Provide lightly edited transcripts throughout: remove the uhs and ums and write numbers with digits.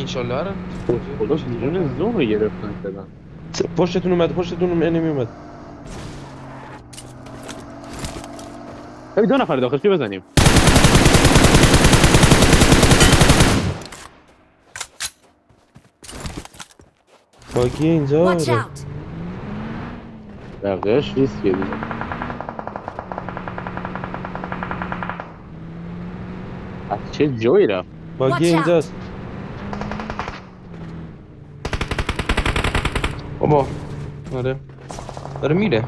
انشالله آره. خدا بیرون زوم رو گرفتن شدن. پشتتون انمی اومد. ببین 2 نفر داخل چی بزنیم. باگی اینجا Watch آره. out! بقیهش ریسکیه دیگه. از چه جایی رفت؟ باگی Watch out. اینجاست. بابا آره داره میره.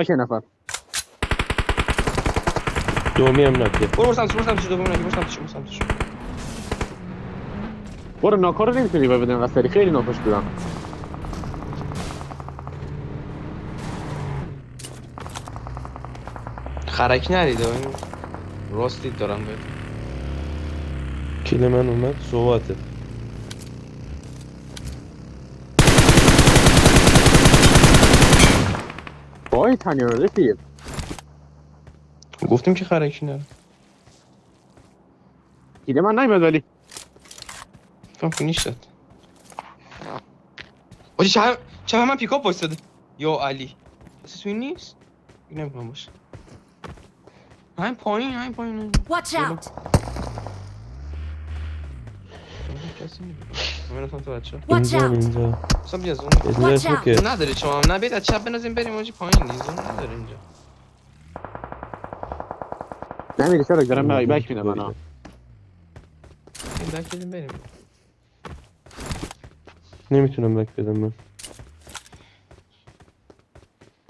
چه نفر؟ دومی هم نکه. برو سمتش دوباره نگی. برو سمتش. برو ناکا رو نمیتونی ببینم قصری خیلی ناکاش بودم. خرک نرید این راستید دارم بهت. کیل من اومد صحبته. وای تنیا رفیق. گفتیم که خرکی نره. دیده من نمیاد ولی فهم فینیش داد. آجی چه من پیکاپ وایستاده. یا علی اساس این نیست. این نمیکنم باشه. همین پایین. Watch out! کسی نیست. من رفتم تو بچه. Watch اینجا out! اینجا. اصلا بیا زون. Watch اینجا out. که نداره شما هم نبید از چپ بنازیم بریم آجی پایین نیست. زون نداره اینجا. نمیره چرا دارم بک میدم انا. این بک بدیم بریم. نمیتونم بک بدم من.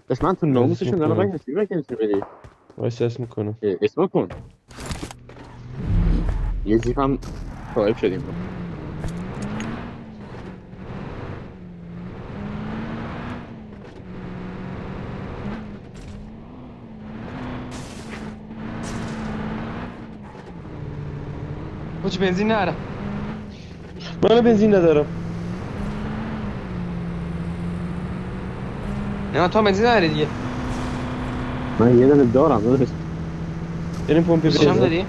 بس من تو ناموسشون دارم بک نمیشه بک نمیشه بدی. وایس اسم میکنم. اسم کن. یه زیپ هم صاحب شدیم. آجی بنزین نره. من بنزین ندارم. نه تو بنزین نره دیگه. من یه دونه دارم داداش. بریم پمپ چشم بنزین. داری؟ یه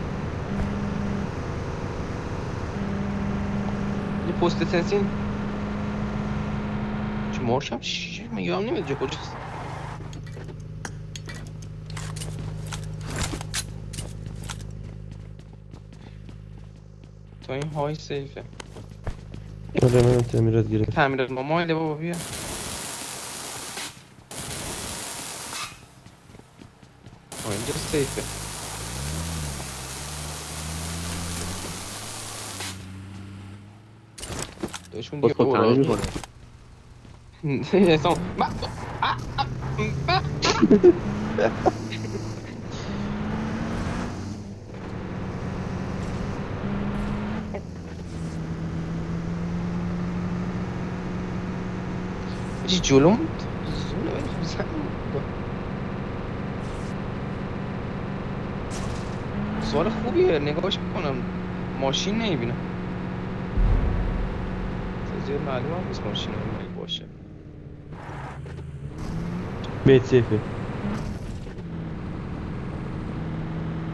پست تنسین چه مارشم چی؟ من یادم نمیاد جا کجاست. تا این های سیفه. آره من تعمیرات گرفتم. تعمیرات مامایل بابا بیا. اینجا سیفه. داشون دیگه خود تعمیر میکنه. اصلا چی جلوم بود؟ سوال خوبیه نگاهش میکنم ماشین نمیبینم. زیاد معلوم هم نیست ماشین نمیبینم باشه. بیت سیفه.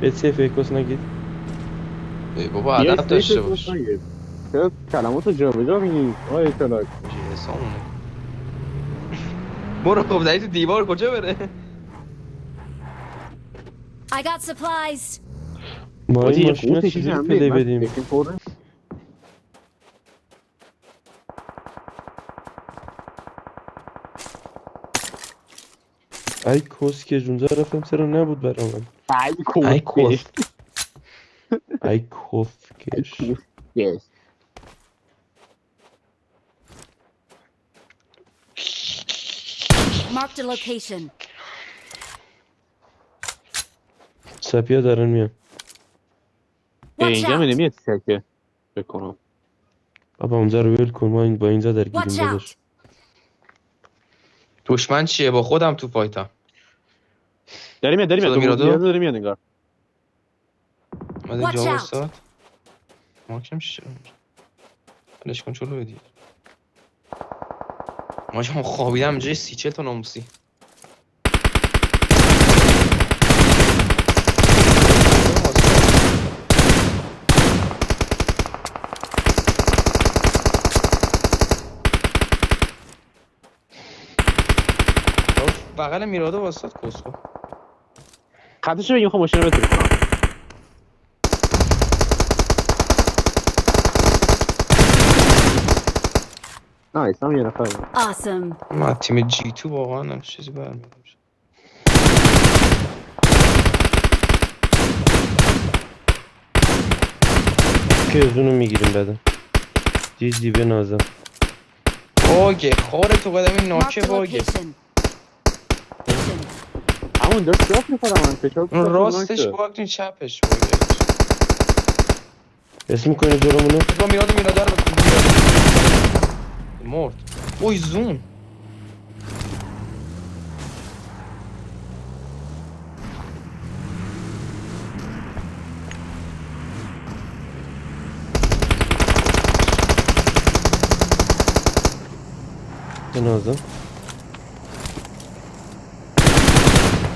بیت سیفه کس نگید. بابا عدد داشته باش. چرا کلماتو جا به جا میگی؟ آقای کلاک حسامونه. برو خب داری تو دیوار کجا بره؟ I got supplies! ما این یه ماشین رو قوطی چجوری هم پلی من بدیم؟ بکن پره. ای کس که جونجا رفتم چرا نبود برا من. ای کس. ای کفکش. Yes. Marked a location. سپیا دارن میان. Watch اینجا می out! نمیاد سکه بکنم. بابا اونجا رو ول کن ما این با اینجا درگیریم Watch داداش. out! دشمن چیه با خودم تو فایتم. داری میاد صدا میاد؟ داری میاد انگار. اومده Watch جا out. واسات. ماکم چی شد؟ بلش کن چلو بدی. ماکم خوابیدم جای 30-40 تا ناموسی. بغل میراده واسط کسخو. خطش بگیم خب ماشین رو بتونی کنم. نایس هم یه نفر بود. Awesome. ما تیم جی تو واقعا هم چیزی برمی‌دارم. که از اونو میگیریم بعدا. دیدی به نازم. باگه خوره تو قدم این Mark ناچه the باگه. location. همون داشت راست میکنم من فشار اون بودم راستش که. باگ این چپش باگه. اسم میکنی جلومونو؟ با میراده رو بکن. مرد. اوی زوم. به نازم.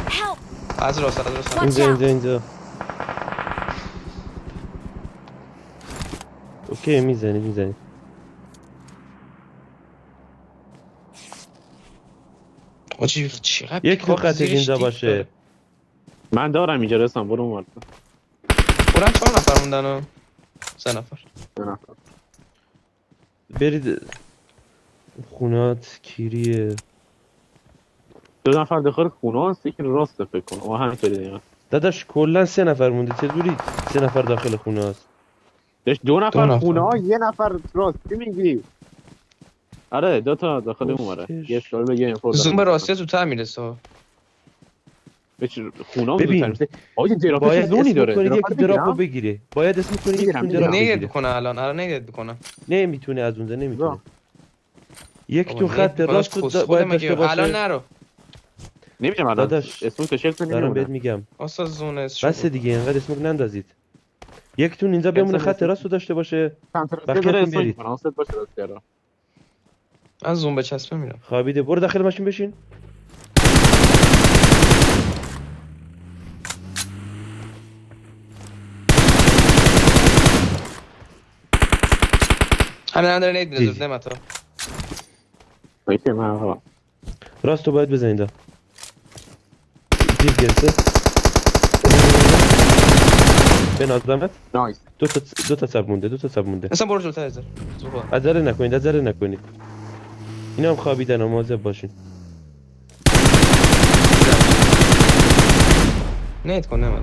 Help! از راست Watch اینجا. اوکی میزنی. آجی چقدر یک پیکاپ خط زیرش اینجا دیپ باشه. داره. من دارم اینجا رسم برو اون برن 4 نفر موندن و 3 نفر. برید خونات کیریه. 2 نفر داخل خونه هست یکی راست فکر کنم همینطوری دقیقا. داداش کلا 3 نفر مونده چجوری 3 نفر داخل خونه است؟ داشت 2 نفر نفر. خونه ها 1 نفر راست چی میگی؟ آره 2 تا داخل اون آره کسکش. یه سال بگه اینفو زوم به راستی زودتر میرسه. خونه ها ببین. زودتر میشه آجی درافش باید زونی اسم داره کنید درافت یکی دراپو بگیرم؟ بگیره. باید اسم کنید یکی میگیرم، تون میگیرم. دراپو نیت بگیره. بکنه الان نیت بکنه. نمیتونه از اونجا نمیتونه. بابا. یک تو خط راست رو باید داشته باشه. الان نرو. نمیدونم الان داداش. اسمو تشکیل دارم بهت نمیمونه میگم. اصلا زون است. بس دیگه اینقدر اسمک نندازید. یک تون اینجا بمونه خط راست رو داشته باشه. کنترل بقیه اسم برید. میکنم واسه باشه راست کرا از زوم به چسبه میرم. خوابیده برو داخل ماشین بشین. همین داره نیت میره دیدی. زود نمتا. اوکی من آقا راست رو باید بزنید. دید گرفته. به نازمت. نایس دو تا سب مونده. اصلا برو جلوتر از عجله نکنید. اینا هم خوابیدن و مواظب باشین. نیت کن نمتا.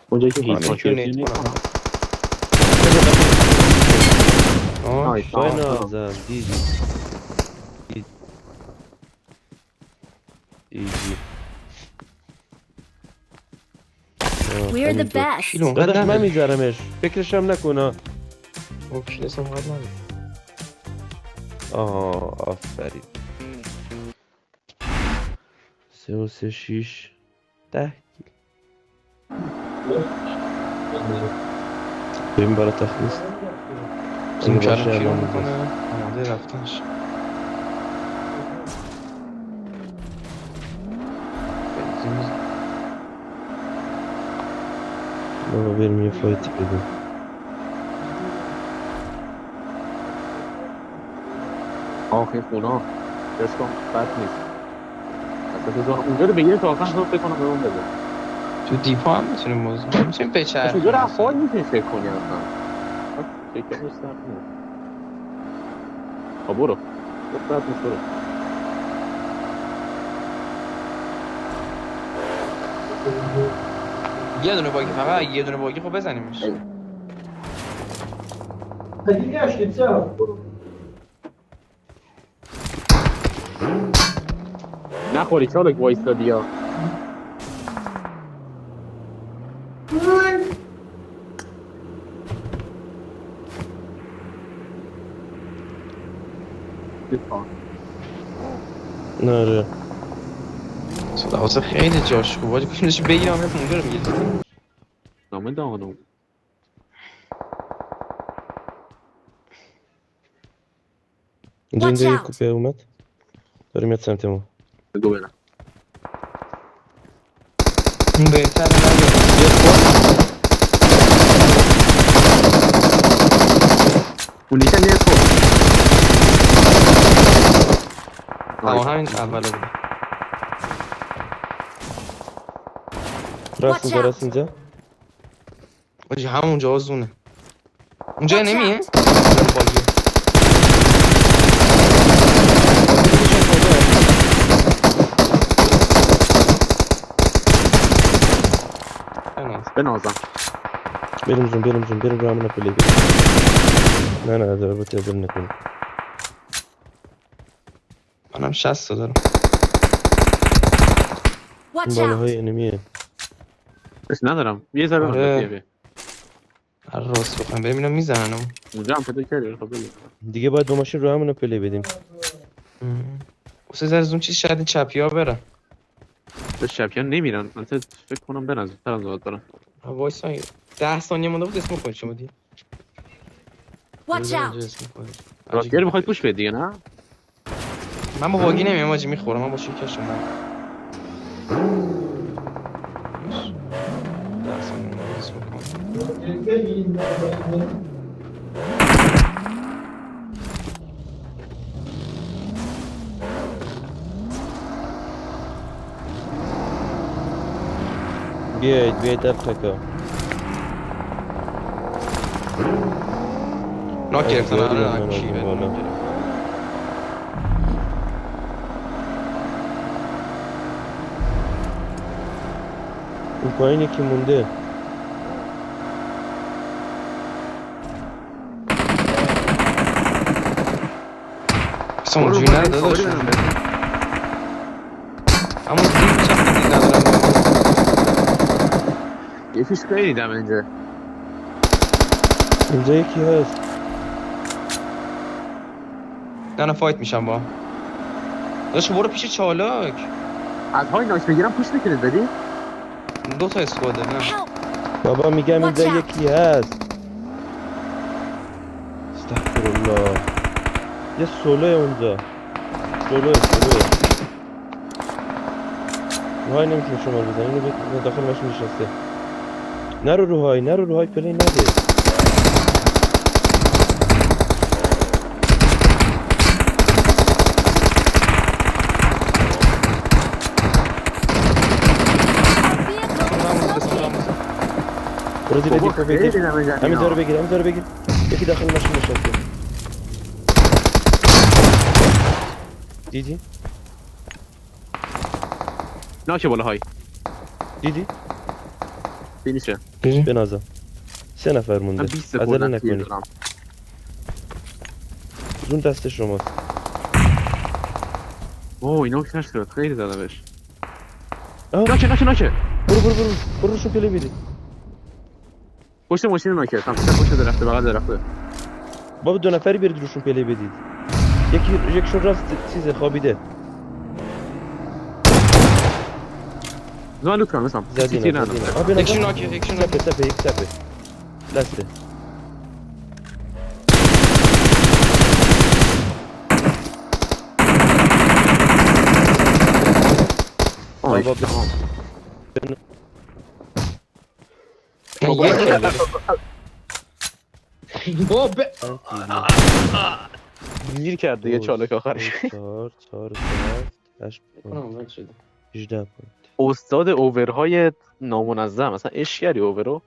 اونجا که آره، هیچ می‌تونی ماشین نیت نیست کنم. آه نایس به نازم دیدی. ایزی. We're the best. کیلو اونقدر داداش من نداری. میذارمش فکرشم نکنه. اوکی دستم اونقدر نداری. آفرین 3 و 3 6 10 بریم برای تخلیص. زوم باشه، کردم کیلو الان میکنه. آماده رفتنش. بابا بریم یه فایتی بدیم. آخه خونا دست کن بد نیست اصلا بزن اونجا رو بگیره تا آخر حساب فکر کنم به اون بده تو دیپا هم میتونیم موضوع میتونیم بچرخیم. اونجا رفت میتونی فکر کنی اصلا فکر کنی سخت نیست خب برو بد نیست برو یه دونه باگی فقط یه دونه باگی خب بزنیمش. نخوری چالک وایستادی یا نره صدا خیلی جاش خوب باید کنیش بگیرم یه مونده رو میگیرد. نامه دانم اینجا Watch یه out. کوپه اومد داریم میاد سمت ما. بگو برم اون بهتر نگه. اون نیکن یه خود همین اوله بود. راست Watch اینجا out. راست اینجا آجی همونجا زونه. اونجا Watch نمیه؟ out. باگیه. بنازم. بریم رو همون پلی بریم. نه داره با تیزر نکنیم. منم 60 تا دارم. Watch این out. بالاهای انمیه. بس ندارم. یه ذره آره. بده. هر راست بکنم ببینم میزنم. اونجا هم پیدا کردی خب بگو. دیگه باید با ماشین رو همون پلی بدیم. واسه از اون چیز شاید این چپی ها برن. به شبیه نمیرن. من فکر کنم برن زودتر از وقت برن. وایسا 10 ثانیه مونده بود اسم کنید شما دی. Watch out. راستگری میخوای پوش بدی نه؟ من با باگی نمیام آجی میخورم من با شیکش من. 10 ثانیه مونده اسم کنید. بیاید افکا. ناک گرفتن آره، آره من کی آره، بالا. اون پایین یکی مونده. اصلا اونجوری نه داداش. اما دیگه چند دیگه ندارم. یه فیش خیلی دم اینجا. اینجا یکی هست. نه فایت میشم با. داداش برو پیش چالاک. از های ناش بگیرم پوش میکنید بدی؟ 2 تا اسکواده نه. Help. بابا میگم اینجا Watch out. یکی هست. استغفرالله. یه سولوه اونجا. سولوه. روهای نمیتونه شما رو بزنی. اینو داخل ماشین نشسته. نرو روهای پلی نده. برو زیر بابا دیپو خیلی بگیر. دم اینجا. همینجا رو بگیر. یکی داخل ماشین نشسته. دیدی؟ ناشه بالاهای. دیدی؟ فینیشه. بنازم 3 نفر من مونده. 20 عجله سکوندم نکنی. زون دست شماست. اوه اینا کش شد خیلی زده بهش. آه. ناشه. برو روشون پلی بیدی. پشت ماشین ناکه. پشت درخته بغل درخته. بابا 2 نفری برید روشون پلی بدید. یکشون راست چیزه خوابیده. زمان لوت کنم مثلا. زدین. یکشون ناکه یکشون ناکه. تپه یک تپه. لسته. بابا بابا گیر کرد دیگه چالک آخرش. 4 8 18 استاد اوورهای نامنظم اصلا عشق کردی اوورو.